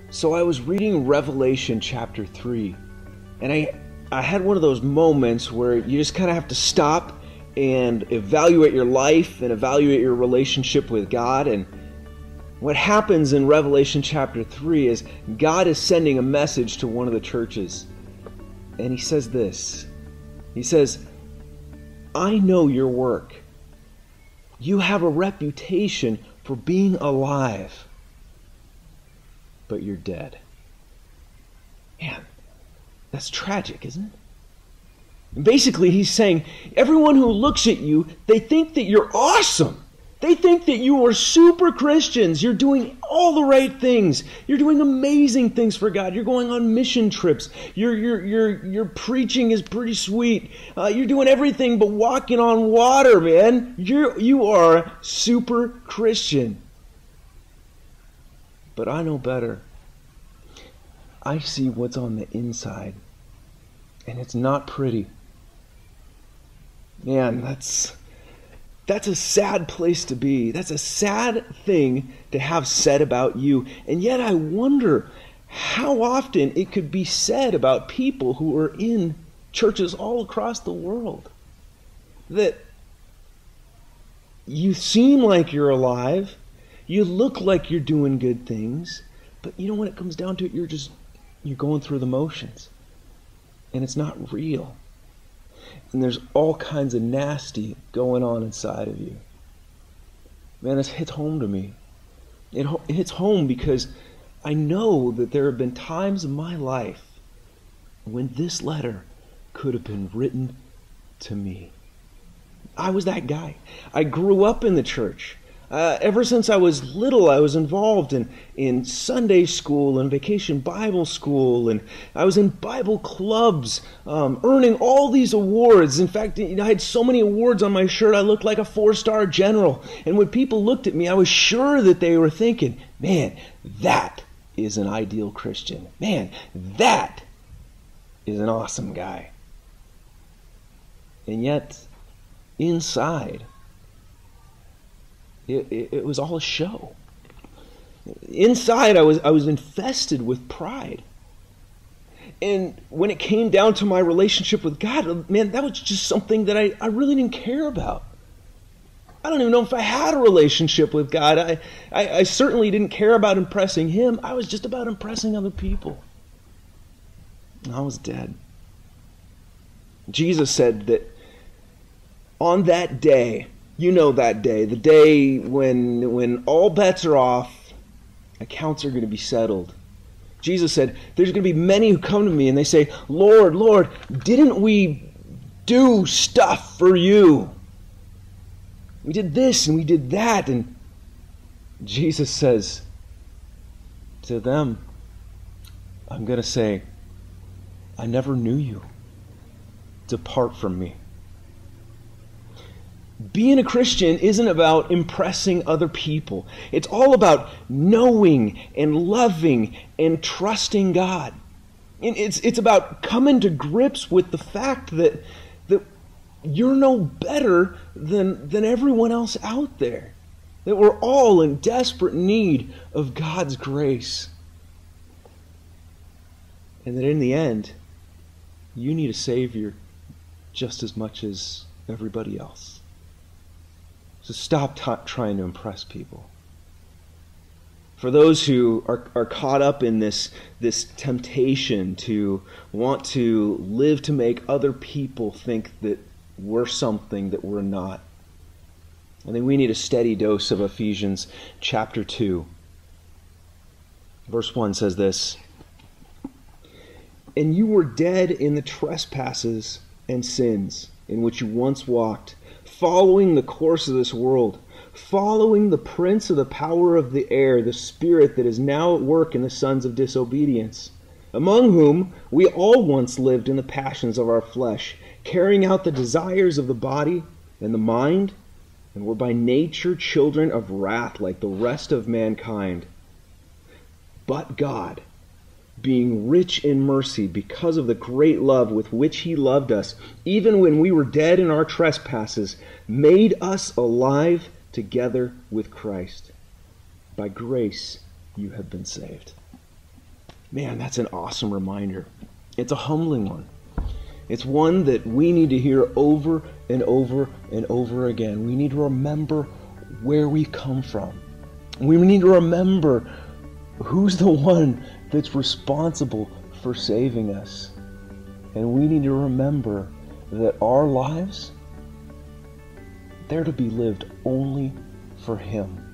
So I was reading Revelation chapter 3, and I had one of those moments where you just kind of have to stop and evaluate your life and evaluate your relationship with God. And what happens in Revelation chapter 3 is God is sending a message to one of the churches. And he says this. He says, I know your work. You have a reputation for being alive, but you're dead. Man, that's tragic, isn't it? And basically, he's saying, everyone who looks at you, they think that you're awesome. They think that you are super Christians. You're doing all the right things. You're doing amazing things for God. You're going on mission trips. Your preaching is pretty sweet. You're doing everything but walking on water, man. You are super Christian. But I know better. I see what's on the inside, and it's not pretty. Man, that's a sad place to be. That's a sad thing to have said about you. And yet I wonder how often it could be said about people who are in churches all across the world. That you seem like you're alive, you look like you're doing good things, but you know, when it comes down to it, you're going through the motions. And it's not real. And there's all kinds of nasty going on inside of you. Man, this hits home to me. It hits home because I know that there have been times in my life when this letter could have been written to me. I was that guy. I grew up in the church. Ever since I was little, I was involved in Sunday school and vacation Bible school, and I was in Bible clubs, earning all these awards. In fact, I had so many awards on my shirt, I looked like a 4-star general. And when people looked at me, I was sure that they were thinking, man, that is an ideal Christian. Man, that is an awesome guy. And yet, inside, it was all a show. Inside, I was infested with pride. And when it came down to my relationship with God, man, that was just something that I really didn't care about. I don't even know if I had a relationship with God. I certainly didn't care about impressing Him. I was just about impressing other people. And I was dead. Jesus said that on that day, you know that day, the day when all bets are off, accounts are going to be settled. Jesus said, there's going to be many who come to me and they say, Lord, Lord, didn't we do stuff for you? We did this and we did that. And Jesus says to them, I'm going to say, I never knew you. Depart from me. Being a Christian isn't about impressing other people. It's all about knowing and loving and trusting God. And it's about coming to grips with the fact that you're no better than everyone else out there. That we're all in desperate need of God's grace. And that in the end, you need a Savior just as much as everybody else. So stop trying to impress people. For those who are caught up in this temptation to want to live to make other people think that we're something that we're not, I think we need a steady dose of Ephesians chapter 2. Verse 1 says this, and you were dead in the trespasses and sins in which you once walked, following the course of this world, following the prince of the power of the air, the spirit that is now at work in the sons of disobedience, among whom we all once lived in the passions of our flesh, carrying out the desires of the body and the mind, and were by nature children of wrath like the rest of mankind. But God, being rich in mercy because of the great love with which He loved us, even when we were dead in our trespasses, made us alive together with Christ. By grace you have been saved. Man, that's an awesome reminder. It's a humbling one. It's one that we need to hear over and over and over again. We need to remember where we come from. We need to remember who's the one that's responsible for saving us. And we need to remember that our lives, they're to be lived only for Him.